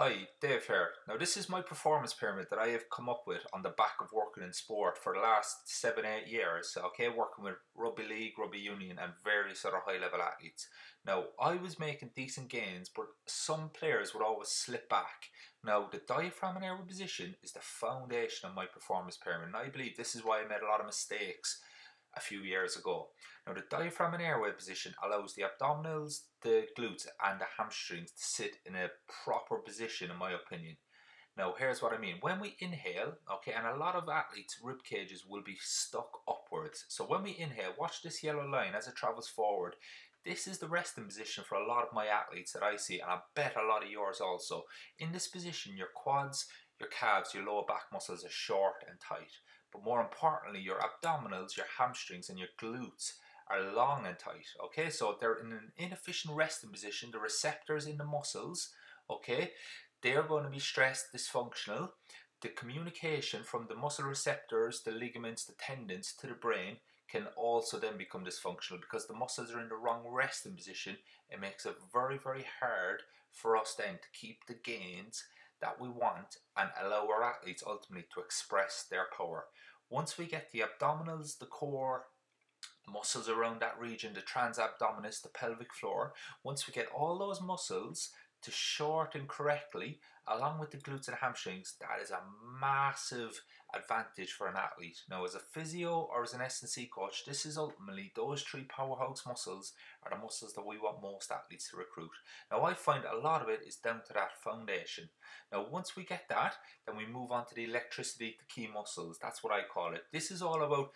Hi, Dave here. Now, this is my performance pyramid that I have come up with on the back of working in sport for the last 7, 8 years. Okay, working with rugby league, rugby union, and various other high level athletes. Now, I was making decent gains, but some players would always slip back. Now, the diaphragm and airway position is the foundation of my performance pyramid, and I believe this is why I made a lot of mistakes a few years ago. Now, the diaphragm and airway position allows the abdominals, the glutes, and the hamstrings to sit in a proper position, in my opinion. Now, here's what I mean. When we inhale, okay, and a lot of athletes' rib cages will be stuck upwards. So when we inhale, watch this yellow line as it travels forward. This is the resting position for a lot of my athletes that I see, and I bet a lot of yours also. In this position, your quads, your calves, your lower back muscles are short and tight. But more importantly, your abdominals, your hamstrings, and your glutes are long and tight. Okay, so they're in an inefficient resting position. The receptors in the muscles, okay, they're going to be stressed, dysfunctional. The communication from the muscle receptors, the ligaments, the tendons to the brain can also then become dysfunctional because the muscles are in the wrong resting position. It makes it very, very hard for us then to keep the gains that we want and allow our athletes ultimately to express their power. Once we get the abdominals, the core, muscles around that region, the transabdominis, the pelvic floor, once we get all those muscles to shorten correctly, along with the glutes and hamstrings, that is a massive advantage for an athlete. Now, as a physio or as an S&C coach, this is ultimately those three powerhouse muscles are the muscles that we want most athletes to recruit. Now, I find a lot of it is down to that foundation. Now, once we get that, then we move on to the electricity, the key muscles. That's what I call it. This is all about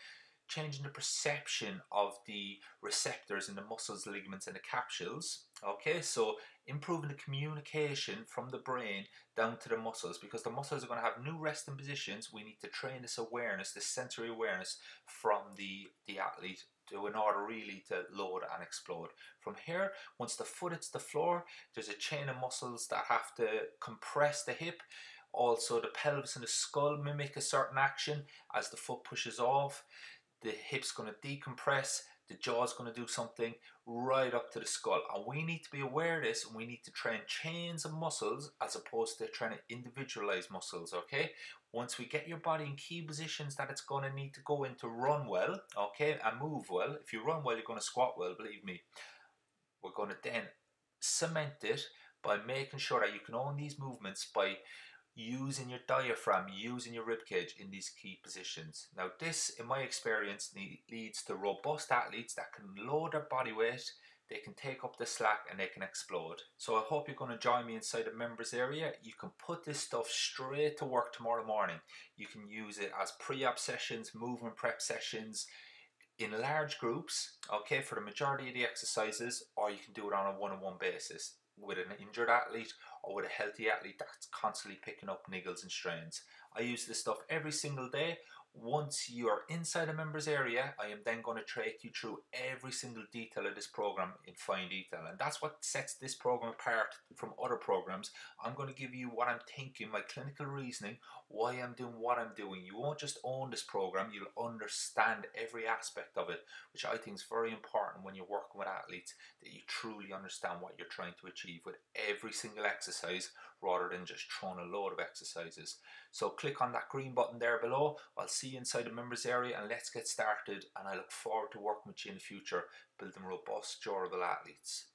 changing the perception of the receptors in the muscles, ligaments, and the capsules. Okay, so improving the communication from the brain down to the muscles, because the muscles are going to have new resting positions. We need to train this awareness, this sensory awareness from the athlete in order really to load and explode. From here, once the foot hits the floor, there's a chain of muscles that have to compress the hip. Also, the pelvis and the skull mimic a certain action as the foot pushes off. The hip's going to decompress, the jaw's going to do something right up to the skull. And we need to be aware of this, and we need to train chains of muscles as opposed to trying to individualize muscles, okay? Once we get your body in key positions that it's going to need to go in to run well, okay, and move well. If you run well, you're going to squat well, believe me. We're going to then cement it by making sure that you can own these movements by using your diaphragm, using your ribcage in these key positions. Now, this, in my experience, leads to robust athletes that can load their body weight, they can take up the slack, and they can explode. So I hope you're going to join me inside the members area. You can put this stuff straight to work tomorrow morning. You can use it as pre-op sessions, movement prep sessions, in large groups, okay, for the majority of the exercises, or you can do it on a one-on-one basis with an injured athlete or with a healthy athlete that's constantly picking up niggles and strains. I use this stuff every single day. Once you're inside a members area, I am then going to take you through every single detail of this program in fine detail, and that's what sets this program apart from other programs. I'm going to give you what I'm thinking, my clinical reasoning, why I'm doing what I'm doing. You won't just own this program, you'll understand every aspect of it, which I think is very important when you're working with athletes, that you truly understand what you're trying to achieve with every single exercise rather than just throwing a load of exercises. So click on that green button there below. I'll see you inside the members area, and let's get started, and I look forward to working with you in the future building robust, durable athletes.